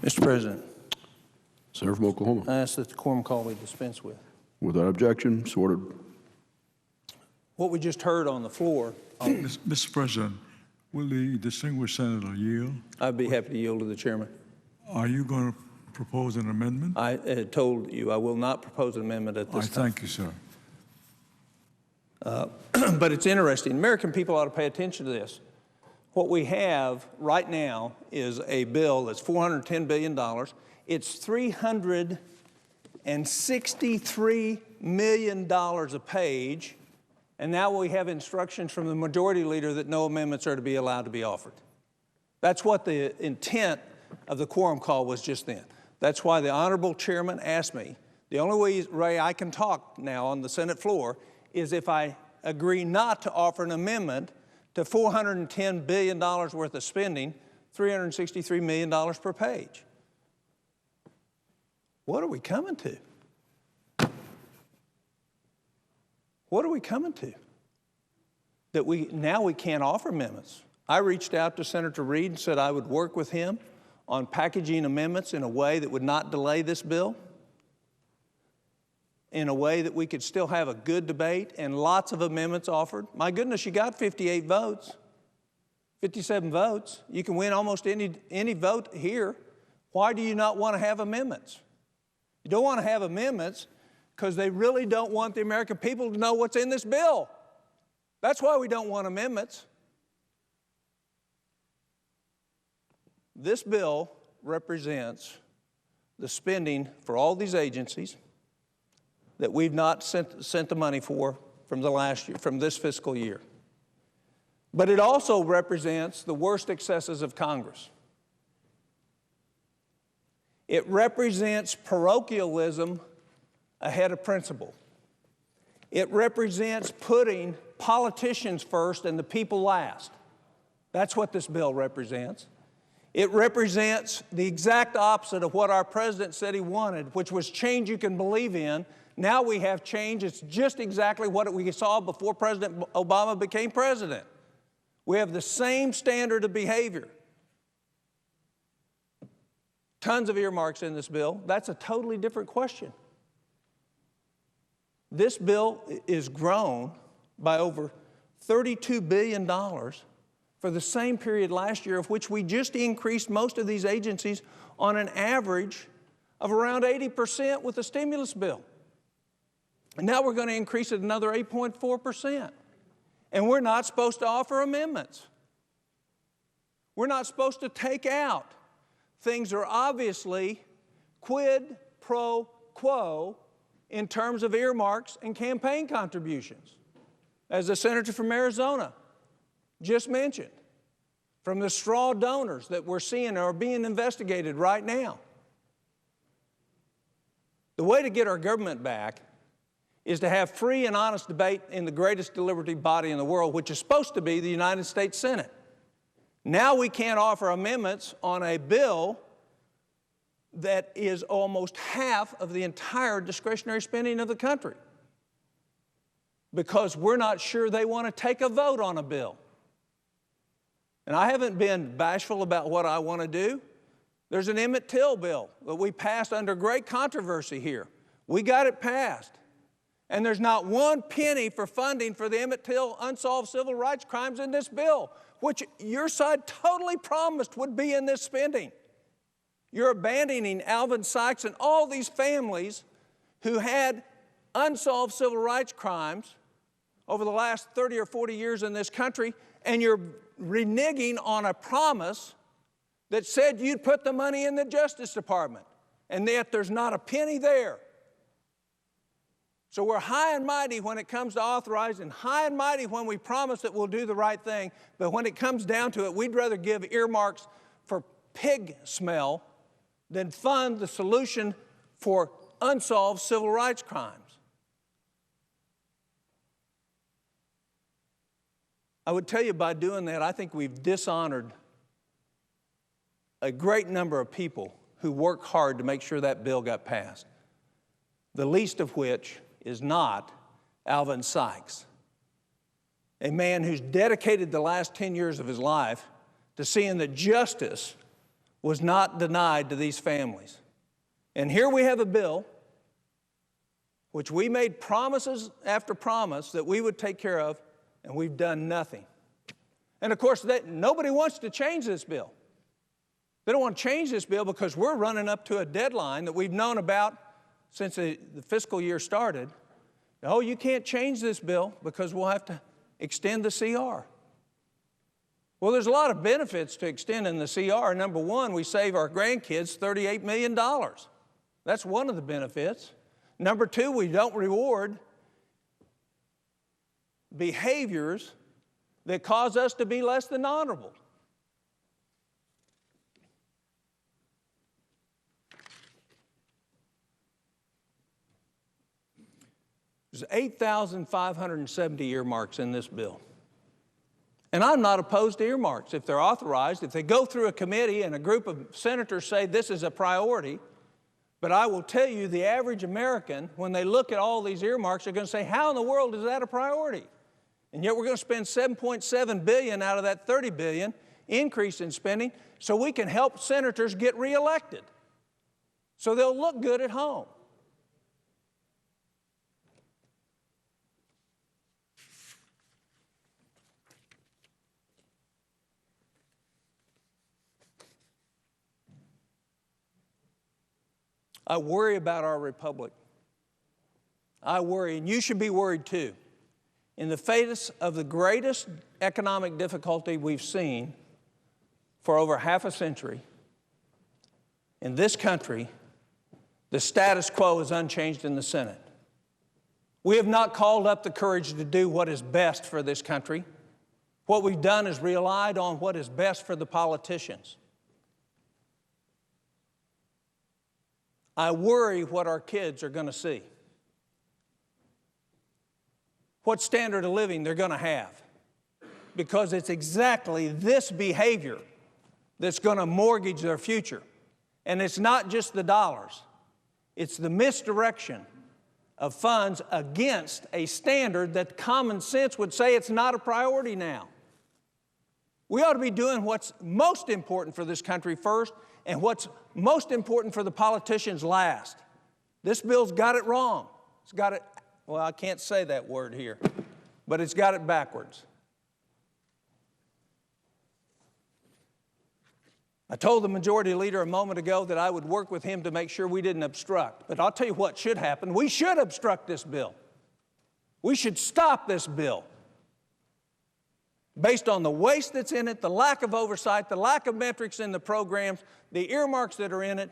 Mr. President, Senator from Oklahoma. I ask that the quorum call be dispensed with. Without objection, so ordered. What we just heard on the floor, Mr. President, will the distinguished senator yield? I'd be happy to yield to the chairman. Are you going to propose an amendment? I told you I will not propose an amendment at this time. Thank you, sir. But it's interesting. American people ought to pay attention to this. What we have right now is a bill that's $410 billion. It's $363 million a page. And now we have instructions from the majority leader that no amendments are to be allowed to be offered. That's what the intent of the quorum call was just then. That's why the honorable chairman asked me, the only way I can talk now on the Senate floor is if I agree not to offer an amendment to $410 billion worth of spending, $363 million per page. What are we coming to? What are we coming to? That now we can't offer amendments. I reached out to Senator Reid and said I would work with him on packaging amendments in a way that would not delay this bill, in a way that we could still have a good debate and lots of amendments offered. My goodness, you got 58 votes, 57 votes. You can win almost any vote here. Why do you not want to have amendments? You don't want to have amendments because they really don't want the American people to know what's in this bill. That's why we don't want amendments. This bill represents the spending for all these agencies that we've not sent the money for from the last year, from this fiscal year. But it also represents the worst excesses of Congress. It represents parochialism ahead of principle. It represents putting politicians first and the people last. That's what this bill represents. It represents the exact opposite of what our president said he wanted, which was change you can believe in. Now we have change. It's just exactly what we saw before President Obama became president. We have the same standard of behavior. Tons of earmarks in this bill. That's a totally different question. This bill is grown by over $32 billion for the same period last year, of which we just increased most of these agencies on an average of around 80% with the stimulus bill. And now we're going to increase it another 8.4%. And we're not supposed to offer amendments. We're not supposed to take out things that are obviously quid pro quo in terms of earmarks and campaign contributions, as the senator from Arizona just mentioned, from the straw donors that we're seeing are being investigated right now. The way to get our government back is to have free and honest debate in the greatest deliberative body in the world, which is supposed to be the United States Senate. Now we can't offer amendments on a bill that is almost half of the entire discretionary spending of the country because we're not sure they want to take a vote on a bill. And I haven't been bashful about what I want to do. There's an Emmett Till bill that we passed under great controversy here. We got it passed. And there's not one penny for funding for the Emmett Till unsolved civil rights crimes in this bill, which your side totally promised would be in this spending. You're abandoning Alvin Sykes and all these families who had unsolved civil rights crimes over the last 30 or 40 years in this country, and you're reneging on a promise that said you'd put the money in the Justice Department, and yet there's not a penny there. So we're high and mighty when it comes to authorizing, high and mighty when we promise that we'll do the right thing, but when it comes down to it, we'd rather give earmarks for pig smell than fund the solution for unsolved civil rights crimes. I would tell you by doing that, I think we've dishonored a great number of people who work hard to make sure that bill got passed, the least of which is not Alvin Sykes, a man who's dedicated the last 10 years of his life to seeing that justice was not denied to these families. And here we have a bill which we made promises after promise that we would take care of, and we've done nothing. And of course, nobody wants to change this bill. They don't want to change this bill because we're running up to a deadline that we've known about since the fiscal year started. Oh, you can't change this bill because we'll have to extend the CR. Well, there's a lot of benefits to extending the CR. Number one, we save our grandkids $38 million. That's one of the benefits. Number two, we don't reward behaviors that cause us to be less than honorable. There's 8,570 earmarks in this bill. And I'm not opposed to earmarks if they're authorized, if they go through a committee and a group of senators say this is a priority. But I will tell you, the average American, when they look at all these earmarks, are going to say, how in the world is that a priority? And yet we're going to spend $7.7 billion out of that $30 billion increase in spending so we can help senators get reelected, so they'll look good at home. I worry about our republic. I worry, and you should be worried too. In the face of the greatest economic difficulty we've seen for over half a century, in this country, the status quo is unchanged in the Senate. We have not called up the courage to do what is best for this country. What we've done is relied on what is best for the politicians. I worry what our kids are going to see, what standard of living they're going to have, because it's exactly this behavior that's going to mortgage their future. And it's not just the dollars. It's the misdirection of funds against a standard that common sense would say it's not a priority now. We ought to be doing what's most important for this country first, and what's most important for the politicians last. This bill's got it wrong. It's got it, well, I can't say that word here, but it's got it backwards. I told the majority leader a moment ago that I would work with him to make sure we didn't obstruct. But I'll tell you what should happen. We should obstruct this bill. We should stop this bill based on the waste that's in it, the lack of oversight, the lack of metrics in the programs, the earmarks that are in it,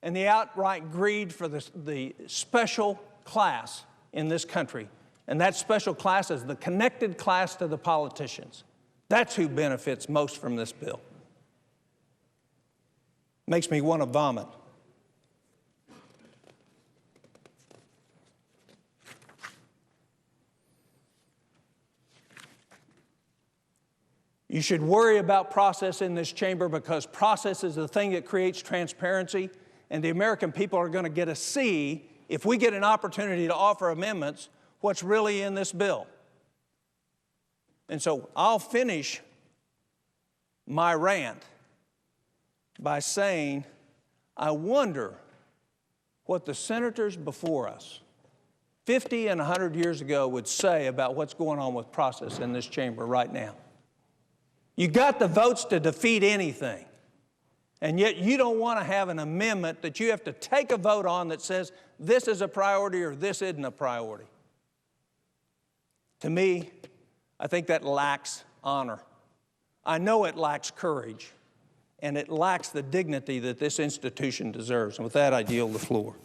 and the outright greed for the special class in this country. And that special class is the connected class to the politicians. That's who benefits most from this bill. Makes me want to vomit. You should worry about process in this chamber, because process is the thing that creates transparency, and the American people are going to get to see, if we get an opportunity to offer amendments, what's really in this bill. And so I'll finish my rant by saying, I wonder what the senators before us, 50 and 100 years ago, would say about what's going on with process in this chamber right now. You got the votes to defeat anything, and yet you don't want to have an amendment that you have to take a vote on that says this is a priority or this isn't a priority. To me, I think that lacks honor. I know it lacks courage, and it lacks the dignity that this institution deserves. And with that, I yield the floor.